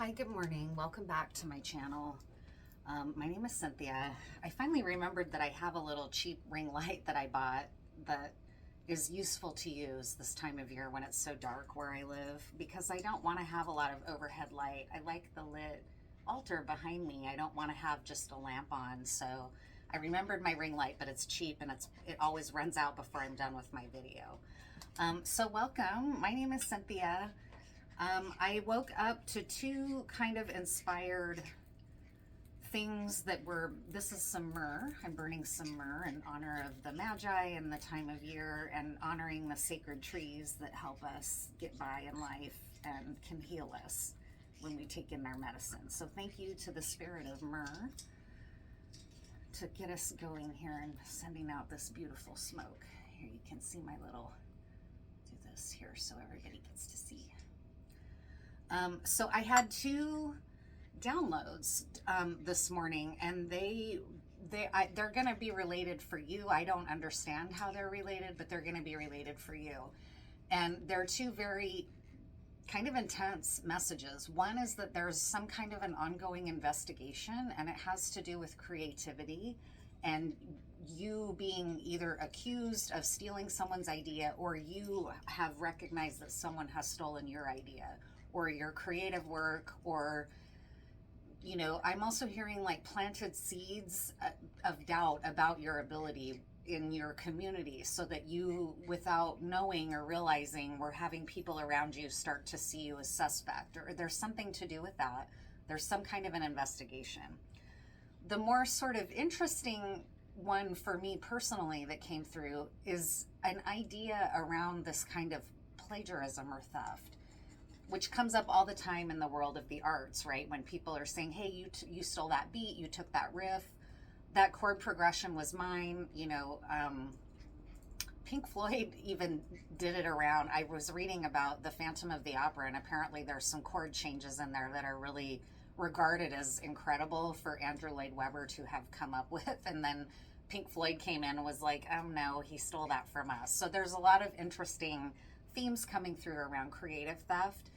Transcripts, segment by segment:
Hi, good morning. Welcome back to my channel. My name is Cynthia. I finally remembered that I have a little cheap ring light that I bought that is useful to use this time of year when it's so dark where I live, because I don't want to have a lot of overhead light. I like the lit altar behind me. I don't want to have just a lamp on. So I remembered my ring light, but it's cheap and it always runs out before I'm done with my video. So welcome. My name is Cynthia. I woke up to two kind of inspired things that were, this is some myrrh. I'm burning some myrrh in honor of the Magi and the time of year, and honoring the sacred trees that help us get by in life and can heal us when we take in their medicine. So thank you to the spirit of myrrh to get us going here and sending out this beautiful smoke. Here you can see my little, do this here so everybody gets to see. So I had two downloads this morning, and they're going to be related for you. I don't understand how they're related, but they're going to be related for you. And they're two very kind of intense messages. One is that there's some kind of an ongoing investigation, and it has to do with creativity and you being either accused of stealing someone's idea, or you have recognized that someone has stolen your idea or your creative work, or, you know, I'm also hearing like planted seeds of doubt about your ability in your community, so that you, without knowing or realizing, we're having people around you start to see you as suspect, or there's something to do with that. There's some kind of an investigation. The more sort of interesting one for me personally that came through is an idea around this kind of plagiarism or theft, which comes up all the time in the world of the arts, right? When people are saying, hey, you stole that beat, you took that riff, that chord progression was mine. You know, Pink Floyd even did it around, I was reading about the Phantom of the Opera, and apparently there's some chord changes in there that are really regarded as incredible for Andrew Lloyd Webber to have come up with. And then Pink Floyd came in and was like, oh no, he stole that from us. So there's a lot of interesting themes coming through around creative theft.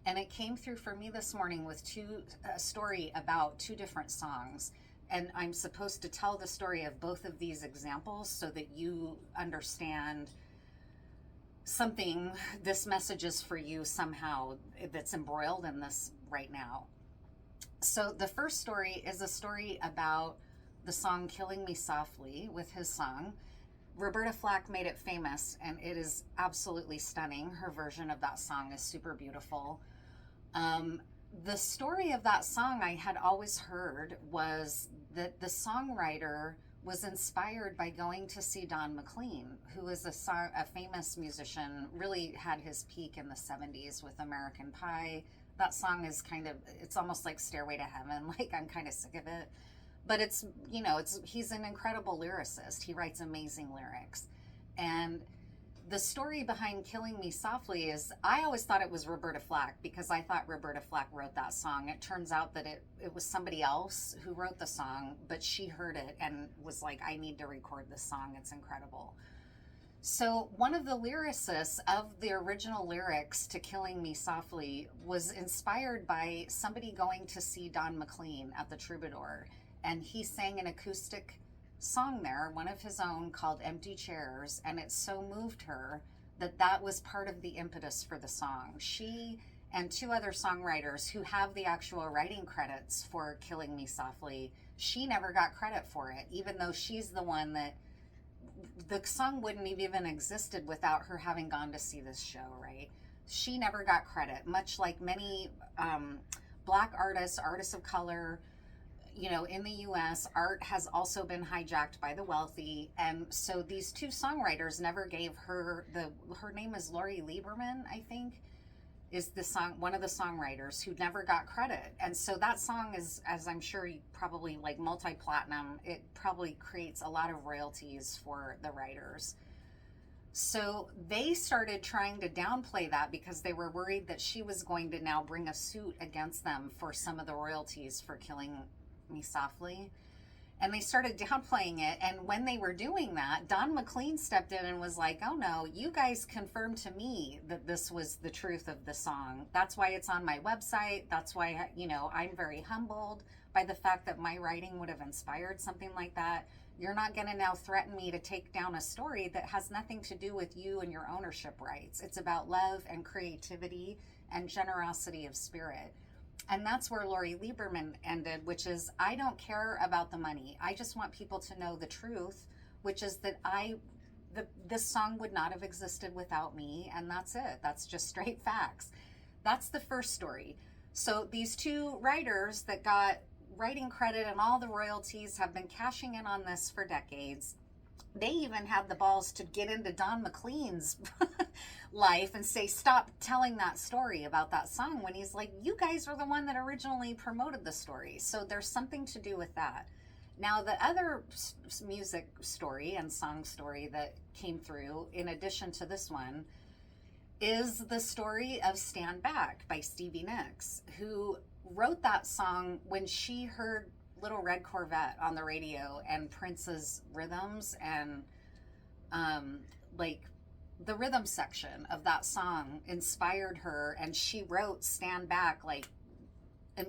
And it came through for me this morning with a story about two different songs. And I'm supposed to tell the story of both of these examples so that you understand something. This message is for you somehow that's embroiled in this right now. So the first story is a story about the song Killing Me Softly with his song. Roberta Flack made it famous, and it is absolutely stunning. Her version of that song is super beautiful. The story of that song I had always heard was that the songwriter was inspired by going to see Don McLean, who is a famous musician, really had his peak in the 70s with American Pie. That song is it's almost like Stairway to Heaven. Like, I'm kind of sick of it. But it's, you know, he's an incredible lyricist. He writes amazing lyrics. And the story behind Killing Me Softly is, I always thought it was Roberta Flack, because I thought Roberta Flack wrote that song. It turns out that it was somebody else who wrote the song, but she heard it and was like, I need to record this song. It's incredible. So one of the lyricists of the original lyrics to Killing Me Softly was inspired by somebody going to see Don McLean at the Troubadour. And he sang an acoustic song there, one of his own, called Empty Chairs, and it so moved her that was part of the impetus for the song. She and two other songwriters who have the actual writing credits for Killing Me Softly, she never got credit for it, even though she's the one that, the song wouldn't have even existed without her having gone to see this show, right? She never got credit, much like many Black artists of color. You know, in the US, art has also been hijacked by the wealthy. And so these two songwriters never gave her her name is Lori Lieberman, I think, is one of the songwriters who never got credit. And so that song is, as I'm sure you probably like, multi-platinum. It probably creates a lot of royalties for the writers. So they started trying to downplay that because they were worried that she was going to now bring a suit against them for some of the royalties for Killing Me Softly. And they started downplaying it. And when they were doing that, Don McLean stepped in and was like, oh no, you guys confirmed to me that this was the truth of the song. That's why it's on my website. That's why, you know, I'm very humbled by the fact that my writing would have inspired something like that. You're not going to now threaten me to take down a story that has nothing to do with you and your ownership rights. It's about love and creativity and generosity of spirit. And that's where Lori Lieberman ended, which is, I don't care about the money. I just want people to know the truth, which is that this song would not have existed without me. And that's it. That's just straight facts. That's the first story. So these two writers that got writing credit and all the royalties have been cashing in on this for decades. They even had the balls to get into Don McLean's life and say, stop telling that story about that song, when he's like, you guys were the one that originally promoted the story. So there's something to do with that. Now, the other music story and song story that came through, in addition to this one, is the story of Stand Back by Stevie Nicks, who wrote that song when she heard Little Red Corvette on the radio and Prince's rhythms, and like the rhythm section of that song inspired her, and she wrote Stand Back like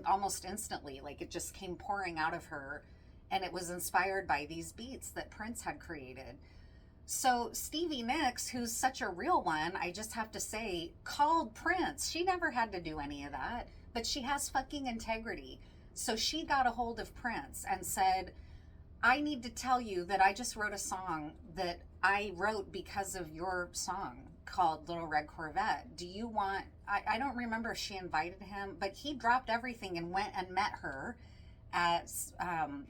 almost instantly. Like it just came pouring out of her, and it was inspired by these beats that Prince had created. So Stevie Nicks, who's such a real one, I just have to say, called Prince. She never had to do any of that, but she has fucking integrity. So she got a hold of Prince and said, I need to tell you that I just wrote a song that I wrote because of your song called Little Red Corvette. Do you want, I don't remember if she invited him, but he dropped everything and went and met her at,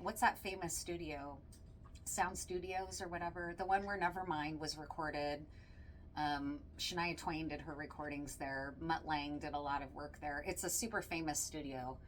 what's that famous studio? Sound Studios or whatever. The one where Nevermind was recorded. Shania Twain did her recordings there. Mutt Lange did a lot of work there. It's a super famous studio.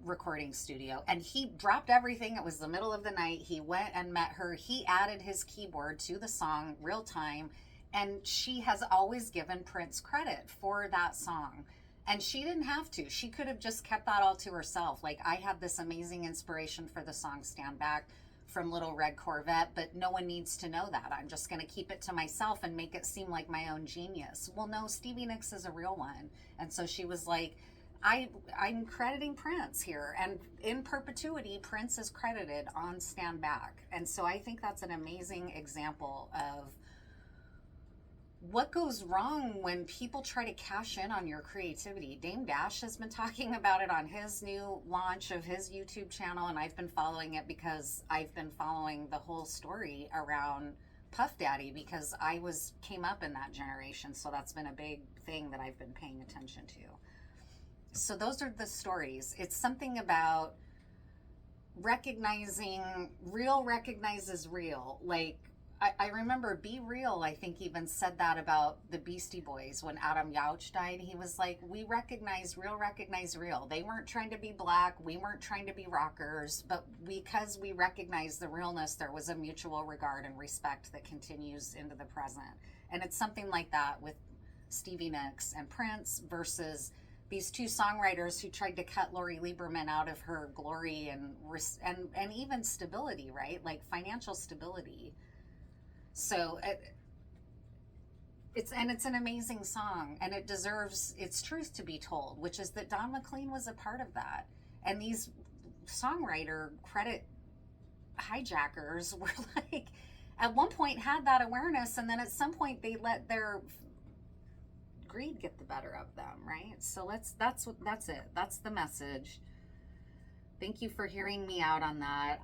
Recording studio, and he dropped everything. It was the middle of the night. He went and met her. He added his keyboard to the song real time, and she has always given Prince credit for that song, and she didn't have to. She could have just kept that all to herself. Like, I had this amazing inspiration for the song Stand Back from Little Red Corvette, but no one needs to know that. I'm just going to keep it to myself and make it seem like my own genius. Well, no, Stevie Nicks is a real one. And so she was like, I'm crediting Prince here, and in perpetuity, Prince is credited on Stand Back. And so I think that's an amazing example of what goes wrong when people try to cash in on your creativity. Dame Dash has been talking about it on his new launch of his YouTube channel, and I've been following it because I've been following the whole story around Puff Daddy, because I came up in that generation, so that's been a big thing that I've been paying attention to. So those are the stories. It's something about recognizing, real recognizes real. Like, I remember Be Real, I think, even said that about the Beastie Boys when Adam Yauch died. He was like, we recognize real. They weren't trying to be black. We weren't trying to be rockers. But because we recognize the realness, there was a mutual regard and respect that continues into the present. And it's something like that with Stevie Nicks and Prince versus these two songwriters who tried to cut Lori Lieberman out of her glory and even stability, right? Like financial stability. So it's an amazing song, and it deserves its truth to be told, which is that Don McLean was a part of that. And these songwriter credit hijackers were like, at one point had that awareness, and then at some point they let their greed get the better of them, right? So that's it. That's the message. Thank you for hearing me out on that.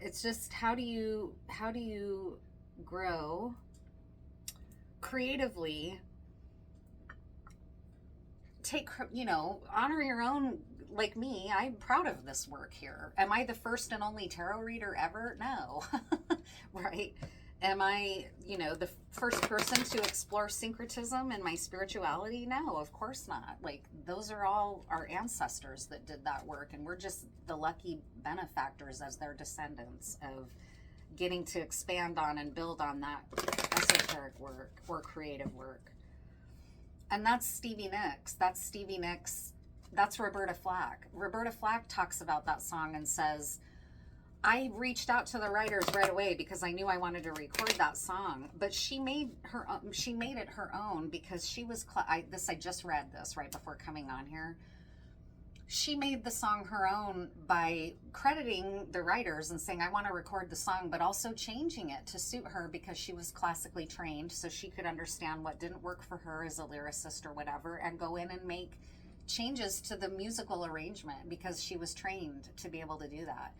It's just, how do you grow creatively? Take, honor your own. Like me, I'm proud of this work here. Am I the first and only tarot reader ever? No. Right? Am I, the first person to explore syncretism and my spirituality? No, of course not. Like, those are all our ancestors that did that work, and we're just the lucky benefactors as their descendants of getting to expand on and build on that esoteric work or creative work. And that's Stevie Nicks. That's Roberta Flack. Roberta Flack talks about that song and says, I reached out to the writers right away because I knew I wanted to record that song, but she made it her own because she was, I just read this right before coming on here. She made the song her own by crediting the writers and saying, I want to record the song, but also changing it to suit her because she was classically trained, so she could understand what didn't work for her as a lyricist or whatever, and go in and make changes to the musical arrangement because she was trained to be able to do that.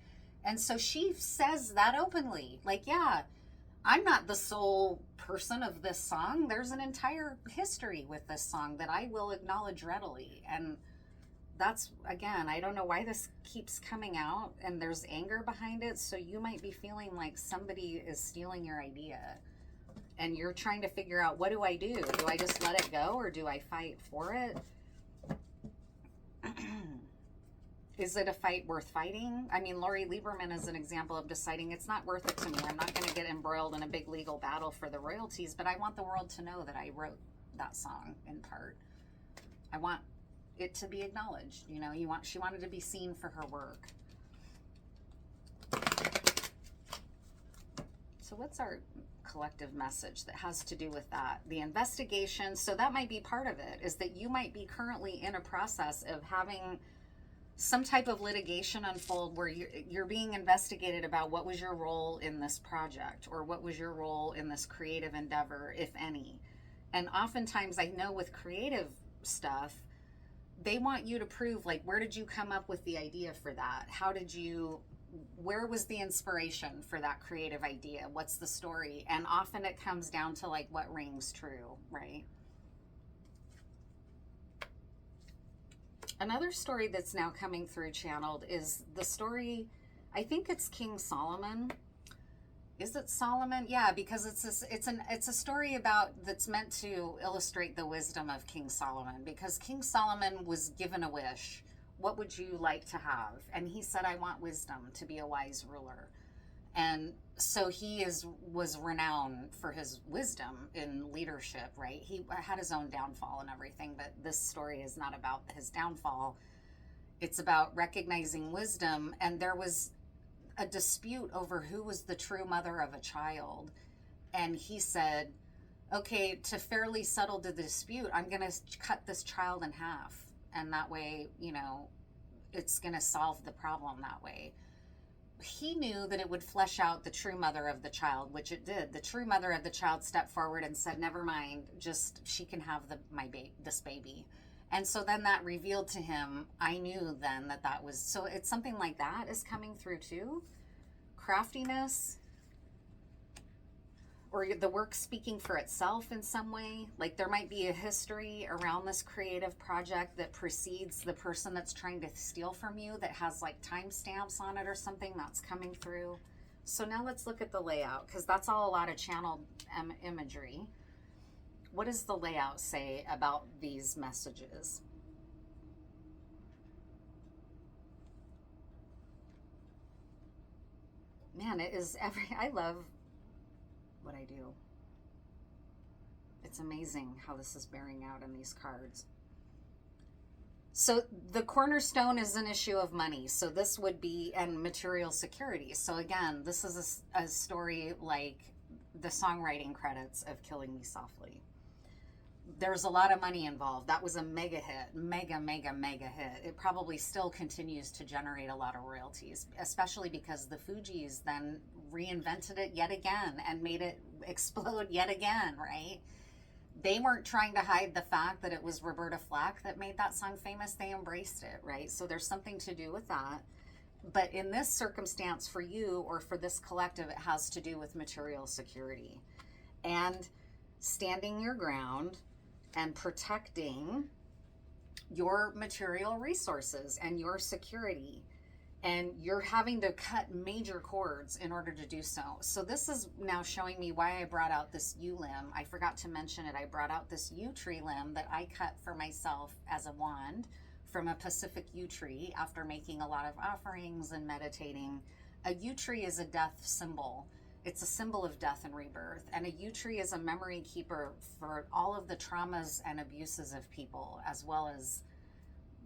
And so she says that openly, like, yeah, I'm not the sole person of this song. There's an entire history with this song that I will acknowledge readily. And that's, again, I don't know why this keeps coming out and there's anger behind it. So you might be feeling like somebody is stealing your idea and you're trying to figure out, what do I do? Do I just let it go or do I fight for it? Is it a fight worth fighting? I mean, Lori Lieberman is an example of deciding it's not worth it to me. I'm not going to get embroiled in a big legal battle for the royalties, but I want the world to know that I wrote that song in part. I want it to be acknowledged. You know, she wanted to be seen for her work. So what's our collective message that has to do with that? The investigation. So that might be part of it, is that you might be currently in a process of having some type of litigation unfold where you're being investigated about what was your role in this project or what was your role in this creative endeavor, if any. And oftentimes I know with creative stuff, they want you to prove, like, where did you come up with the idea for that? Where was the inspiration for that creative idea? What's the story? And often it comes down to, like, what rings true, right? Another story that's now coming through channeled is the story, I think it's King Solomon. Is it Solomon? Yeah, because it's a story that's meant to illustrate the wisdom of King Solomon, because King Solomon was given a wish. What would you like to have? And he said, I want wisdom to be a wise ruler. And so he was renowned for his wisdom in leadership, right? He had his own downfall and everything, but this story is not about his downfall. It's about recognizing wisdom. And there was a dispute over who was the true mother of a child. And he said, okay, to fairly settle the dispute, I'm going to cut this child in half. And that way, you know, it's going to solve the problem that way. He knew that it would flesh out the true mother of the child, which it did. The true mother of the child stepped forward and said, never mind, just she can have this baby. And so then that revealed to him, I knew then that was, so it's something like that is coming through too. Craftiness, or the work speaking for itself in some way. Like there might be a history around this creative project that precedes the person that's trying to steal from you, that has like timestamps on it or something that's coming through. So now let's look at the layout, because that's all a lot of channeled imagery. What does the layout say about these messages? Man, it is I love what I do. It's amazing how this is bearing out in these cards. So the cornerstone is an issue of money. So this would be, and material security. So again, this is a story like the songwriting credits of Killing Me Softly. There's a lot of money involved. That was a mega hit, mega hit. It probably still continues to generate a lot of royalties, especially because the Fugees then reinvented it yet again and made it explode yet again, right? They weren't trying to hide the fact that it was Roberta Flack that made that song famous. They embraced it, right? So there's something to do with that. But in this circumstance for you or for this collective, it has to do with material security and standing your ground and protecting your material resources and your security. And you're having to cut major cords in order to do so. So this is now showing me why I brought out this yew limb. I forgot to mention it. I brought out this yew tree limb that I cut for myself as a wand from a Pacific yew tree after making a lot of offerings and meditating. A yew tree is a death symbol. It's a symbol of death and rebirth. And a yew tree is a memory keeper for all of the traumas and abuses of people, as well as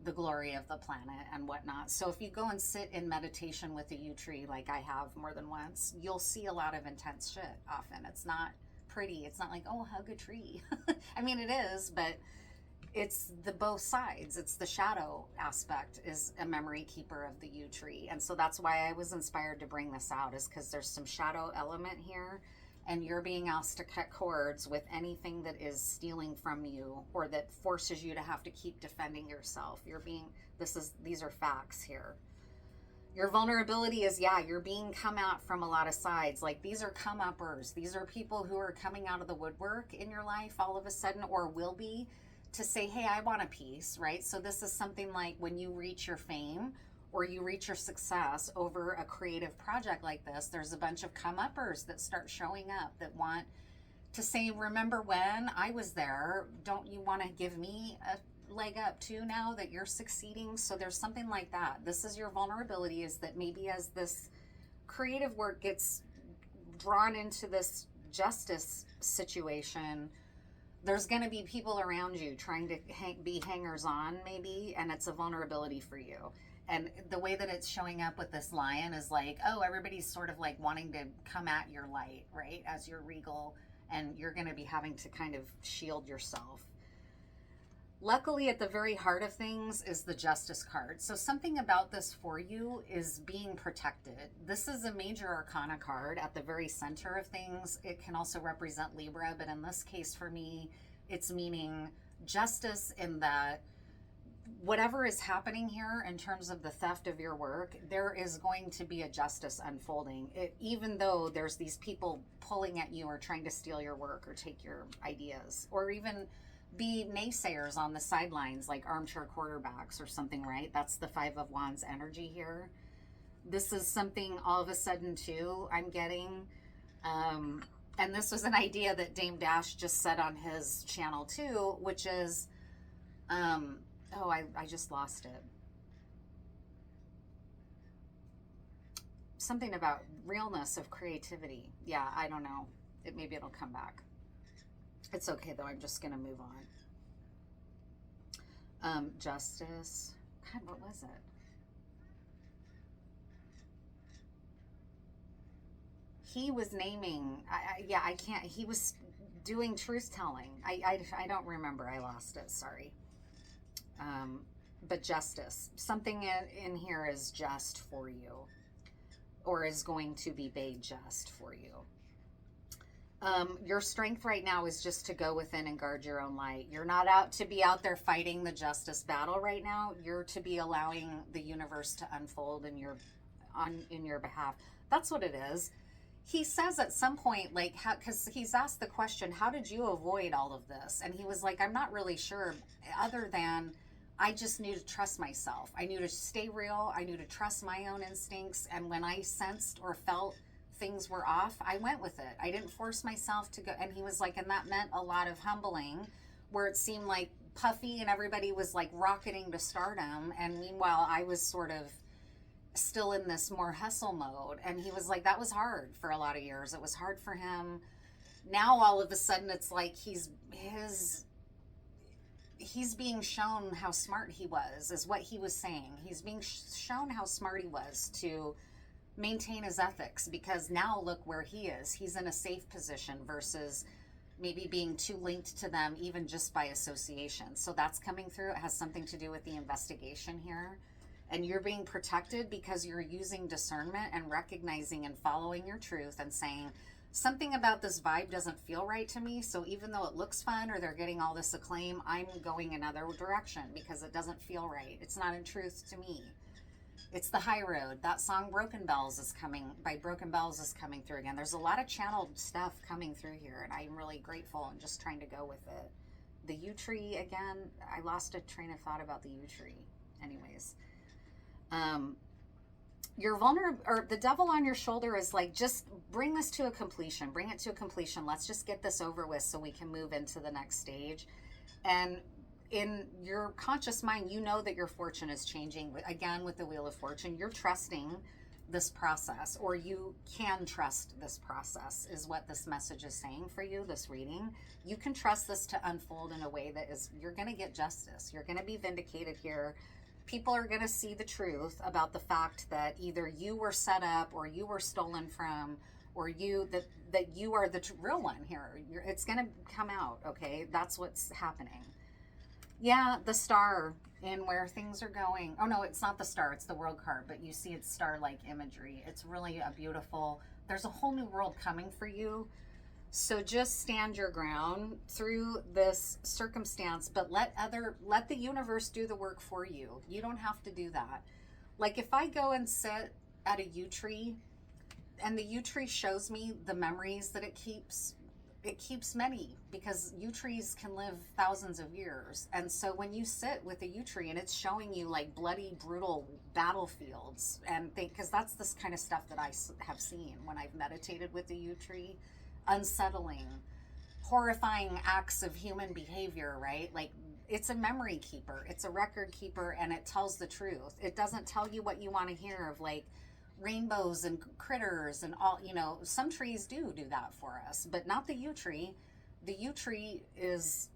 the glory of the planet and whatnot. So if you go and sit in meditation with a yew tree, like I have more than once, you'll see a lot of intense shit often. It's not pretty. It's not like, oh, hug a tree. I mean, it is, but it's the both sides. It's the shadow aspect is a memory keeper of the yew tree. And so that's why I was inspired to bring this out, is because there's some shadow element here, and you're being asked to cut cords with anything that is stealing from you or that forces you to have to keep defending yourself. These are facts here. Your vulnerability is, yeah, you're being come at from a lot of sides. Like, these are come-uppers. These are people who are coming out of the woodwork in your life all of a sudden, or will be, to say, hey, I want a piece, right? So this is something like when you reach your fame or you reach your success over a creative project like this, there's a bunch of come-uppers that start showing up that want to say, remember when I was there? Don't you want to give me a leg up too now that you're succeeding? So there's something like that. This is your vulnerability, is that maybe as this creative work gets drawn into this justice situation, there's going to be people around you trying to be hangers on maybe, and it's a vulnerability for you. And the way that it's showing up with this lion is like, oh, everybody's sort of like wanting to come at your light, right? As you're regal, and you're going to be having to kind of shield yourself. Luckily, at the very heart of things is the Justice card. So something about this for you is being protected. This is a major arcana card at the very center of things. It can also represent Libra, but in this case for me, it's meaning justice, in that whatever is happening here in terms of the theft of your work, there is going to be a justice unfolding. Even though there's these people pulling at you or trying to steal your work or take your ideas, or even be naysayers on the sidelines, like armchair quarterbacks or something, right? That's the Five of Wands energy here. This is something all of a sudden too I'm getting, and this was an idea that Dame Dash just said on his channel too, which is oh, I just lost it. Something about realness of creativity. Yeah, I don't know. Maybe it'll come back. It's okay though, I'm just gonna move on. Justice. God, what was it? He was naming, I can't, he was doing truth telling. I don't remember, I lost it, sorry. But justice. Something in here is just for you, or is going to be made just for you. Your strength right now is just to go within and guard your own light. You're not out to be out there fighting the justice battle right now. You're to be allowing the universe to unfold in your behalf. That's what it is. He says at some point, like, because he's asked the question, how did you avoid all of this? And he was like, I'm not really sure, other than I just knew to trust myself. I knew to stay real. I knew to trust my own instincts. And when I sensed or felt things were off, I went with it. I didn't force myself to go. And he was like, and that meant a lot of humbling, where it seemed like puffy and everybody was like rocketing to stardom. And meanwhile, I was sort of still in this more hustle mode. And he was like, that was hard for a lot of years. It was hard for him. Now, all of a sudden, it's like he's being shown how smart he was, is what he was saying. He's being shown how smart he was to maintain his ethics, because now look where he is. He's in a safe position versus maybe being too linked to them, even just by association. So that's coming through. It has something to do with the investigation here. And you're being protected because you're using discernment and recognizing and following your truth and saying, something about this vibe doesn't feel right to me. So even though it looks fun or they're getting all this acclaim, I'm going another direction because it doesn't feel right. It's not in truth to me. It's the high road. That song Broken Bells is coming, by Broken Bells, is coming through again. There's a lot of channeled stuff coming through here, and I'm really grateful and just trying to go with it. The yew tree again, I lost a train of thought about the yew tree. Anyways. Your or the devil on your shoulder is like, just bring this to a completion. Bring it to a completion. Let's just get this over with so we can move into the next stage. And in your conscious mind, you know that your fortune is changing. Again, with the Wheel of Fortune, you're trusting this process, or you can trust this process, is what this message is saying for you, this reading. You can trust this to unfold in a way that is, you're going to get justice. You're going to be vindicated here. People are going to see the truth about the fact that either you were set up or you were stolen from, or that you are the real one here. It's going to come out, okay? That's what's happening. Yeah, the star in where things are going. Oh no, it's not the star, it's the world card, but you see it's star-like imagery. It's really a beautiful, there's a whole new world coming for you. So just stand your ground through this circumstance, but let the universe do the work for you. You don't have to do that. Like if I go and sit at a yew tree and the yew tree shows me the memories that it keeps many, because yew trees can live thousands of years. And so when you sit with a yew tree and it's showing you like bloody, brutal battlefields, and because that's this kind of stuff that I have seen when I've meditated with the yew tree, unsettling, horrifying acts of human behavior, right? Like it's a memory keeper, it's a record keeper, and it tells the truth. It doesn't tell you what you want to hear of like rainbows and critters and all, you know. Some trees do that for us, but not the yew tree. The yew tree is,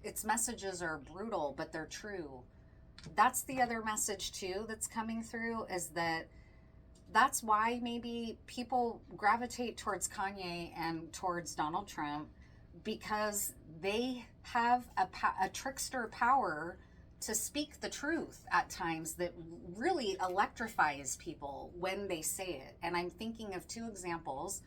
its messages are brutal, but they're true. That's the other message too that's coming through, is that that's why maybe people gravitate towards Kanye and towards Donald Trump, because they have a trickster power to speak the truth at times that really electrifies people when they say it. And I'm thinking of two examples.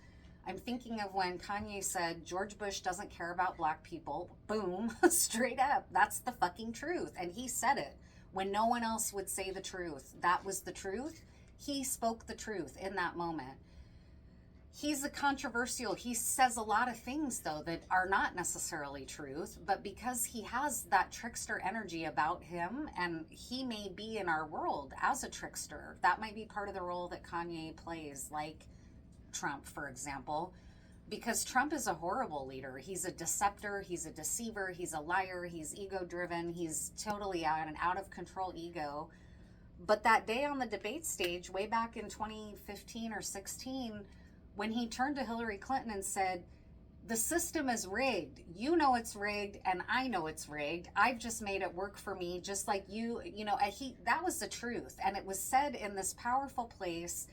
I'm thinking of when Kanye said George Bush doesn't care about black people. Boom, straight up. That's the fucking truth. And he said it when no one else would say the truth. That was the truth. He spoke the truth in that moment. He's a controversial, he says a lot of things though that are not necessarily truth, but because he has that trickster energy about him, and he may be in our world as a trickster, that might be part of the role that Kanye plays, like Trump, for example, because Trump is a horrible leader. He's a deceptor, he's a deceiver, he's a liar, he's ego-driven, he's totally an out-of-control ego. But that day on the debate stage, way back in 2015 or 16, when he turned to Hillary Clinton and said, the system is rigged. You know it's rigged, and I know it's rigged. I've just made it work for me, just like you know, that was the truth. And it was said in this powerful place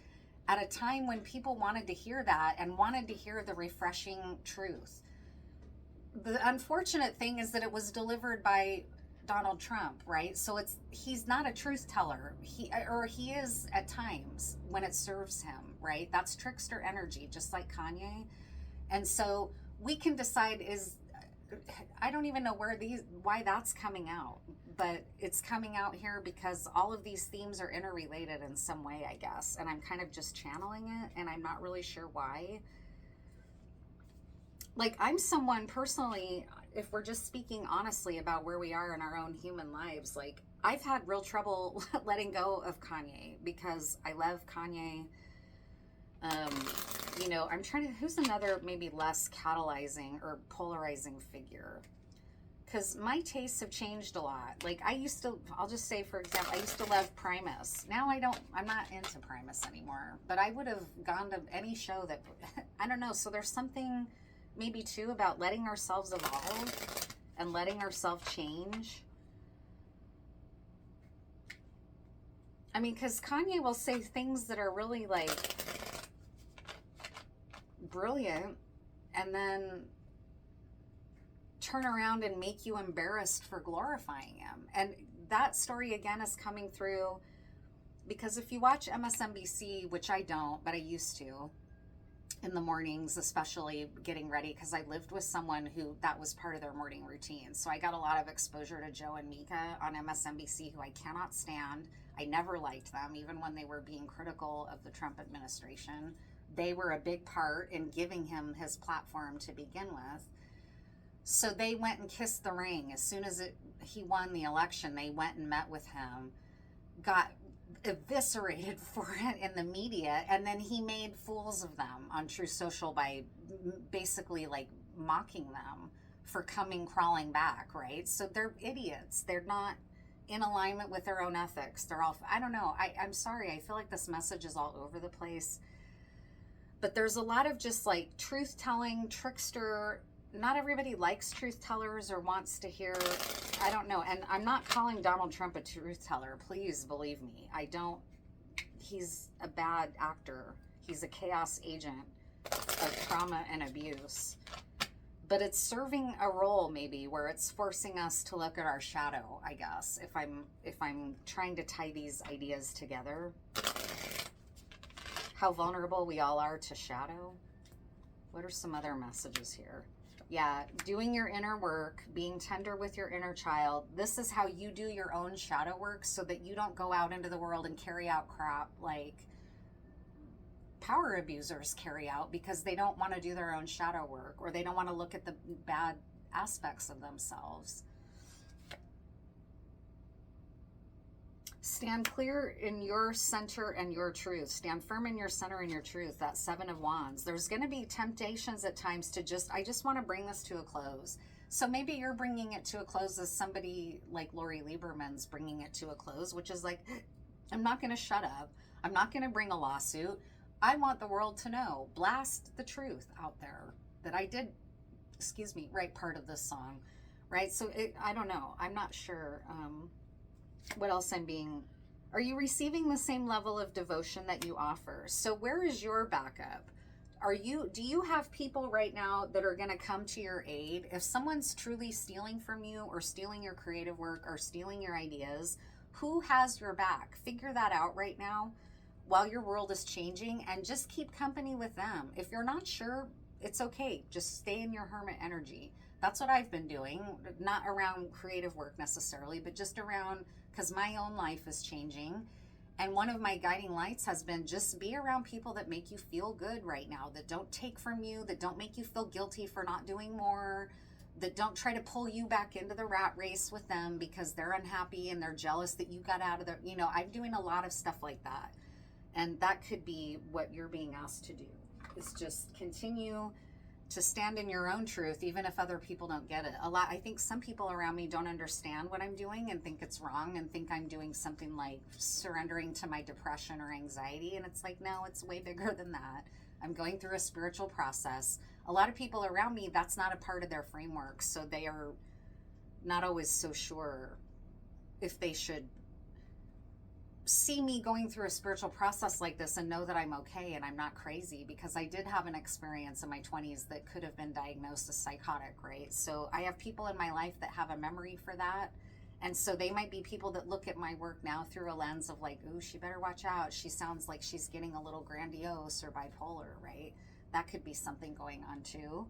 at a time when people wanted to hear that and wanted to hear the refreshing truth. The unfortunate thing is that it was delivered by Donald Trump, right? So he's not a truth teller. He is at times when it serves him, right? That's trickster energy, just like Kanye. And so we can decide, I don't even know why that's coming out, but it's coming out here because all of these themes are interrelated in some way, I guess. And I'm kind of just channeling it, and I'm not really sure why. Like, I'm someone personally, if we're just speaking honestly about where we are in our own human lives, like, I've had real trouble letting go of Kanye because I love Kanye. You know, I'm trying to, who's another maybe less catalyzing or polarizing figure? Because my tastes have changed a lot. Like, I'll just say, for example, I used to love Primus. Now I'm not into Primus anymore. But I would have gone to any show that, I don't know. So there's something maybe too about letting ourselves evolve and letting ourselves change. I mean, because Kanye will say things that are really like brilliant, and then turn around and make you embarrassed for glorifying him. And that story again is coming through because if you watch MSNBC, which I don't, but I used to, in the mornings, especially getting ready, because I lived with someone who that was part of their morning routine. So I got a lot of exposure to Joe and Mika on MSNBC, who I cannot stand. I never liked them, even when they were being critical of the Trump administration. They were a big part in giving him his platform to begin with. So they went and kissed the ring. As soon as he won the election, they went and met with him, got eviscerated for it in the media, and then he made fools of them on True Social by basically like mocking them for coming crawling back, right? So they're idiots. They're not in alignment with their own ethics. They're all, I don't know. I'm sorry. I feel like this message is all over the place. But there's a lot of just like truth telling, trickster. Not everybody likes truth tellers or wants to hear, I don't know. And I'm not calling Donald Trump a truth teller. Please believe me. I don't, he's a bad actor. He's a chaos agent of trauma and abuse. But it's serving a role maybe where it's forcing us to look at our shadow, I guess, if I'm trying to tie these ideas together. How vulnerable we all are to shadow. What are some other messages here? Yeah, doing your inner work, being tender with your inner child. This is how you do your own shadow work so that you don't go out into the world and carry out crap like power abusers carry out, because they don't want to do their own shadow work, or they don't want to look at the bad aspects of themselves. Stand clear in your center and your truth. Stand firm in your center and your truth. That Seven of Wands. There's going to be temptations at times to I just want to bring this to a close. So maybe you're bringing it to a close as somebody like Lori Lieberman's bringing it to a close, which is like, I'm not going to shut up. I'm not going to bring a lawsuit. I want the world to know, blast the truth out there that I did, write part of this song, right? So I don't know. I'm not sure what else are you receiving the same level of devotion that you offer? So where is your backup? Do you have people right now that are going to come to your aid? If someone's truly stealing from you or stealing your creative work or stealing your ideas, who has your back? Figure that out right now while your world is changing, and just keep company with them. If you're not sure, it's okay. Just stay in your hermit energy. That's what I've been doing, not around creative work necessarily, but just around, because my own life is changing. And one of my guiding lights has been just be around people that make you feel good right now, that don't take from you, that don't make you feel guilty for not doing more, that don't try to pull you back into the rat race with them because they're unhappy and they're jealous that you got out of there. You know, I'm doing a lot of stuff like that. And that could be what you're being asked to do, is just continue to stand in your own truth, even if other people don't get it. I think some people around me don't understand what I'm doing and think it's wrong and think I'm doing something like surrendering to my depression or anxiety. And it's like, no, it's way bigger than that. I'm going through a spiritual process. A lot of people around me, that's not a part of their framework. So they are not always so sure if they should see me going through a spiritual process like this and know that I'm okay and I'm not crazy, because I did have an experience in my 20s that could have been diagnosed as psychotic, right? So I have people in my life that have a memory for that. And so they might be people that look at my work now through a lens of like, ooh, she better watch out. She sounds like she's getting a little grandiose or bipolar, right? That could be something going on too,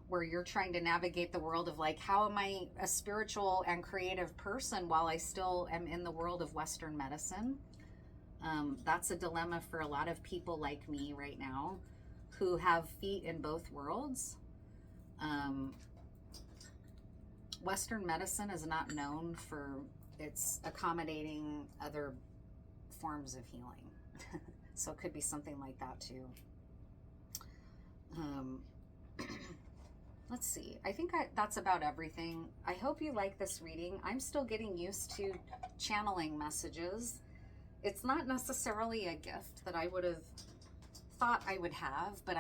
where you're trying to navigate the world of like, how am I a spiritual and creative person while I still am in the world of Western medicine? That's a dilemma for a lot of people like me right now who have feet in both worlds. Western medicine is not known for its accommodating other forms of healing. So it could be something like that too. Let's see. I think that's about everything. I hope you like this reading. I'm still getting used to channeling messages. It's not necessarily a gift that I would have thought I would have, but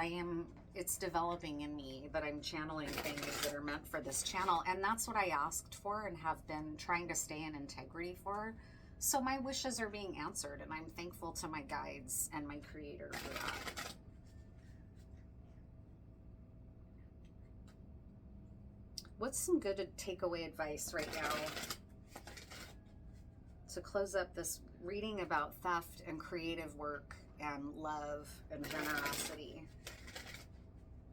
it's developing in me that I'm channeling things that are meant for this channel. And that's what I asked for and have been trying to stay in integrity for. So my wishes are being answered, and I'm thankful to my guides and my creator for that. What's some good takeaway advice right now to close up this reading about theft and creative work and love and generosity?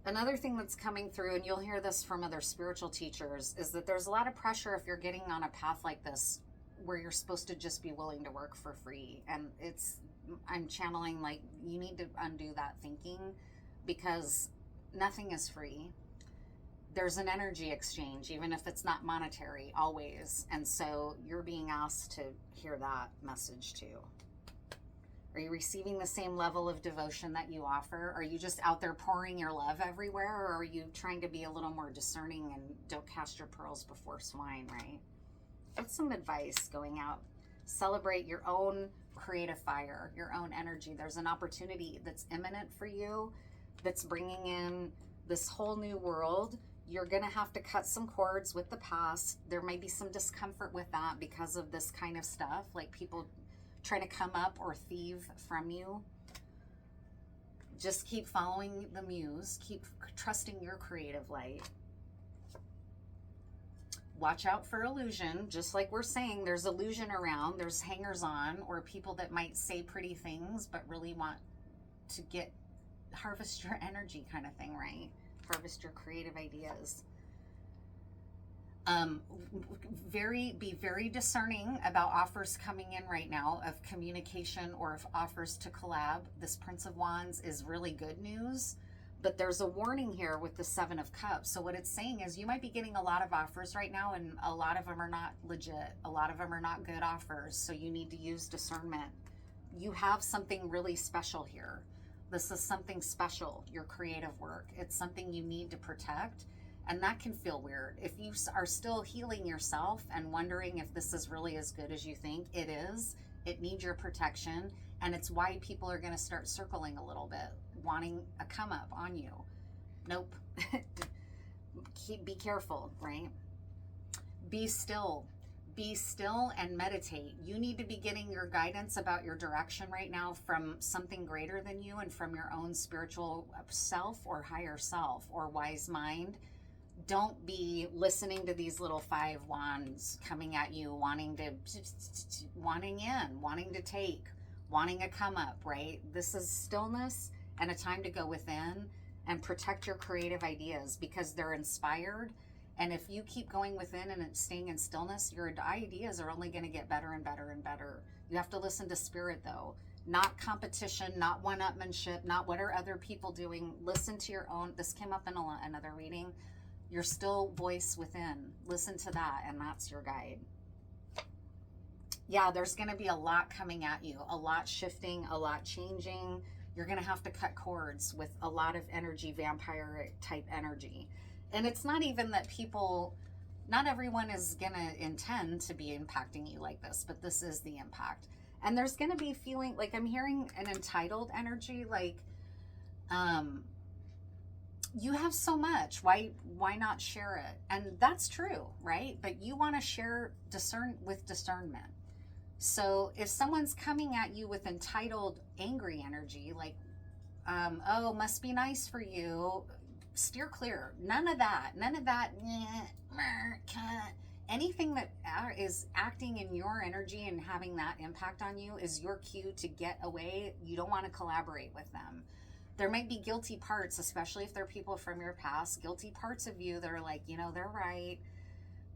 Another thing that's coming through, and you'll hear this from other spiritual teachers, is that there's a lot of pressure if you're getting on a path like this where you're supposed to just be willing to work for free. And I'm channeling like, you need to undo that thinking, because nothing is free. There's an energy exchange, even if it's not monetary, always. And so you're being asked to hear that message too. Are you receiving the same level of devotion that you offer? Are you just out there pouring your love everywhere? Or are you trying to be a little more discerning and don't cast your pearls before swine, right? That's some advice going out. Celebrate your own creative fire, your own energy. There's an opportunity that's imminent for you that's bringing in this whole new world. You're going to have to cut some cords with the past. There may be some discomfort with that because of this kind of stuff, like people trying to come up or thieve from you. Just keep following the muse. Keep trusting your creative light. Watch out for illusion. Just like we're saying, there's illusion around. There's hangers on or people that might say pretty things but really want to harvest your energy kind of thing, right? Harvest your creative ideas. Be very discerning about offers coming in right now of communication or if offers to collab. This Prince of Wands is really good news, but there's a warning here with the Seven of Cups. So what it's saying is you might be getting a lot of offers right now, and a lot of them are not legit. A lot of them are not good offers. So you need to use discernment. You have something really special here. This is something special, your creative work. It's something you need to protect. And that can feel weird. If you are still healing yourself and wondering if this is really as good as you think, it is. It needs your protection. And it's why people are going to start circling a little bit, wanting a come up on you. Nope. Be careful, right? Be still. Be still and meditate. You need to be getting your guidance about your direction right now from something greater than you and from your own spiritual self or higher self or wise mind. Don't be listening to these little five wands coming at you, wanting to take, wanting a come up, right? This is stillness and a time to go within and protect your creative ideas because they're inspired. And if you keep going within and staying in stillness, your ideas are only going to get better and better and better. You have to listen to spirit though, not competition, not one-upmanship, not what are other people doing. Listen to your own. This came up in another reading. Your still voice within. Listen to that, and that's your guide. Yeah, there's going to be a lot coming at you, a lot shifting, a lot changing. You're going to have to cut cords with a lot of energy, vampire type energy. And it's not even that not everyone is going to intend to be impacting you like this, but this is the impact. And there's going to be feeling like I'm hearing an entitled energy, like, you have so much, why not share it? And that's true, right? But you want to share with discernment. So if someone's coming at you with entitled angry energy, like, oh, must be nice for you, steer clear. None of that, anything that is acting in your energy and having that impact on you is your cue to get away. You don't want to collaborate with them. There might be guilty parts, especially if they're people from your past, guilty parts of you that are like, they're right.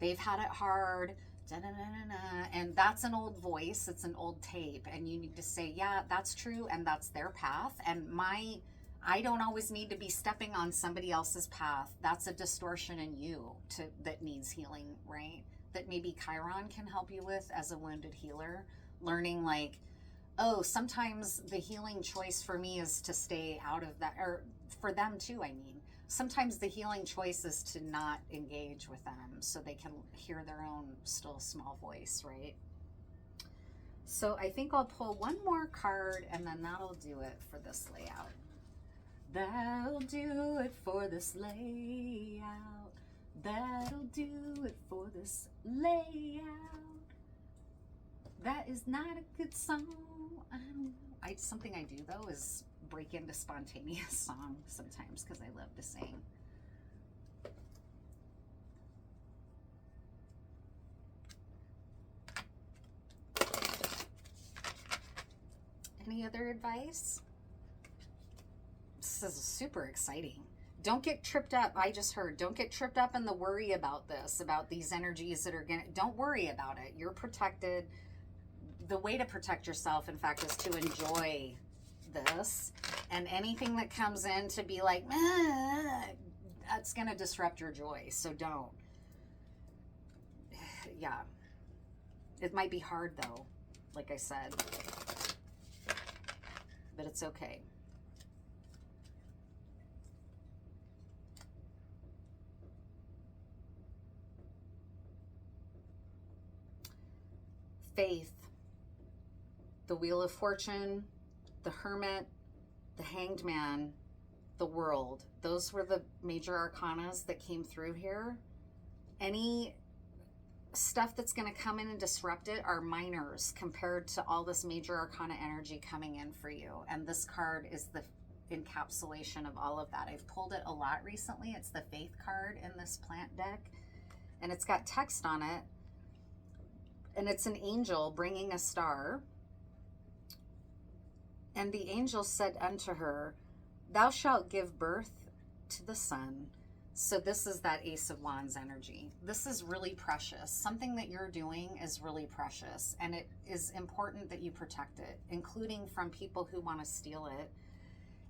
They've had it hard. And that's an old voice. It's an old tape. And you need to say, yeah, that's true. And that's their path. And I don't always need to be stepping on somebody else's path. That's a distortion in you that needs healing, right? That maybe Chiron can help you with as a wounded healer. Learning like, oh, sometimes the healing choice for me is to stay out of that, or for them too, I mean. Sometimes the healing choice is to not engage with them so they can hear their own still small voice, right? So I think I'll pull one more card and then that'll do it for this layout. That'll do it for this layout. That'll do it for this layout. That is not a good song. Something I do though is break into spontaneous song sometimes because I love to sing. Any other advice? This is super exciting. Don't get tripped up. I just heard, don't get tripped up in the worry about this, about these energies that are don't worry about it. You're protected. The way to protect yourself, in fact, is to enjoy this. And anything that comes in to be like, that's going to disrupt your joy. So don't. Yeah. It might be hard, though, like I said. But it's okay. Faith, the Wheel of Fortune, the Hermit, the Hanged Man, the World. Those were the major arcanas that came through here. Any stuff that's going to come in and disrupt it are minors compared to all this major arcana energy coming in for you. And this card is the encapsulation of all of that. I've pulled it a lot recently. It's the Faith card in this plant deck, and it's got text on it, and it's an angel bringing a star. And the angel said unto her, thou shalt give birth to the son. So this is that Ace of Wands energy. This is really precious. Something that you're doing is really precious, and it is important that you protect it, including from people who want to steal it.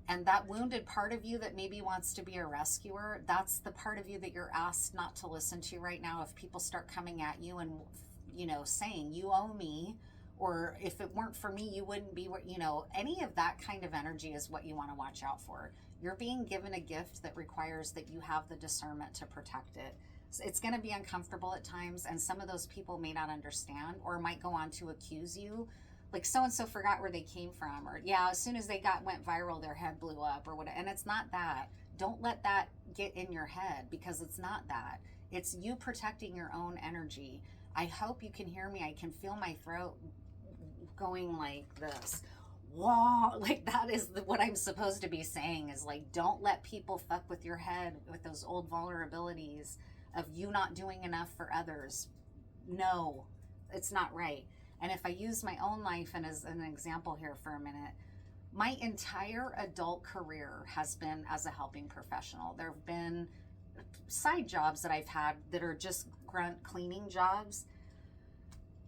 And that wounded part of you that maybe wants to be a rescuer, that's the part of you that you're asked not to listen to right now. If people start coming at you and, you know, saying, you owe me, or if it weren't for me, you wouldn't be, you know, any of that kind of energy is what you want to watch out for. You're being given a gift that requires that you have the discernment to protect it. It's going to be uncomfortable at times, and some of those people may not understand or might go on to accuse you. Like, so-and-so forgot where they came from, or yeah, as soon as they went viral, their head blew up or whatever. And it's not that. Don't let that get in your head, because it's not that. It's you protecting your own energy. I hope you can hear me. I can feel my throat going like this. Whoa, like that is what I'm supposed to be saying, is like, don't let people fuck with your head with those old vulnerabilities of you not doing enough for others. No, it's not right. And if I use my own life and as an example here for a minute, my entire adult career has been as a helping professional. There have been side jobs that I've had that are just grunt cleaning jobs.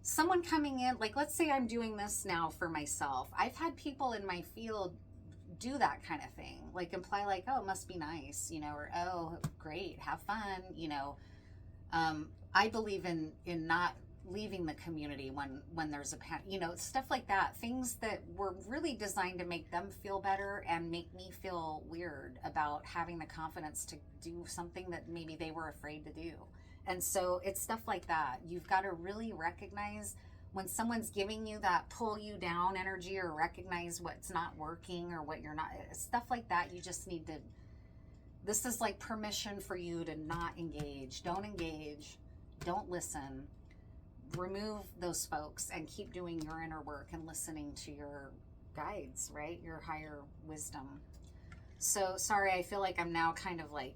Someone coming in, like let's say I'm doing this now for myself. I've had people in my field do that kind of thing, like imply like, oh, it must be nice, you know, or oh, great, have fun, you know. I believe in not leaving the community when there's a you know, stuff like that, things that were really designed to make them feel better and make me feel weird about having the confidence to do something that maybe they were afraid to do. And so it's stuff like that. You've got to really recognize when someone's giving you that pull you down energy, or recognize what's not working or what you're not, stuff like that. You just need to, this is like permission for you to not engage. Don't engage. Don't listen. Remove those folks and keep doing your inner work and listening to your guides, right? Your higher wisdom. So sorry, I feel like I'm now kind of like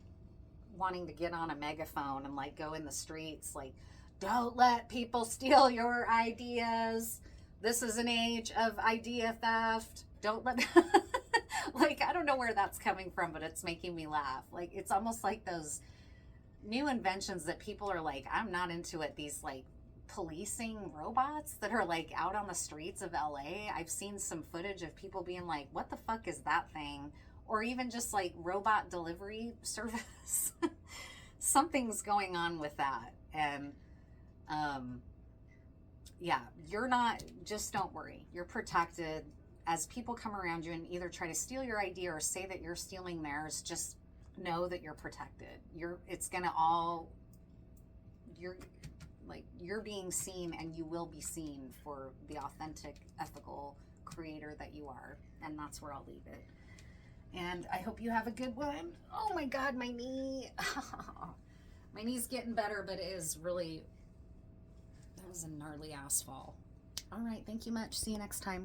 wanting to get on a megaphone and like go in the streets like, don't let people steal your ideas. This is an age of idea theft. Don't let like, I don't know where that's coming from, but it's making me laugh. Like, it's almost like those new inventions that people are like, I'm not into it. These like policing robots that are like out on the streets of LA. I've seen some footage of people being like, what the fuck is that thing? Or even just like robot delivery service. Something's going on with that. And yeah, you're not, just don't worry. You're protected. As people come around you and either try to steal your idea or say that you're stealing theirs, just know that you're protected. It's gonna all, you're being seen, and you will be seen for the authentic, ethical creator that you are. And that's where I'll leave it. And I hope you have a good one. Oh my God, my knee. My knee's getting better, but it is really, that was a gnarly ass fall. All right, thank you much. See you next time.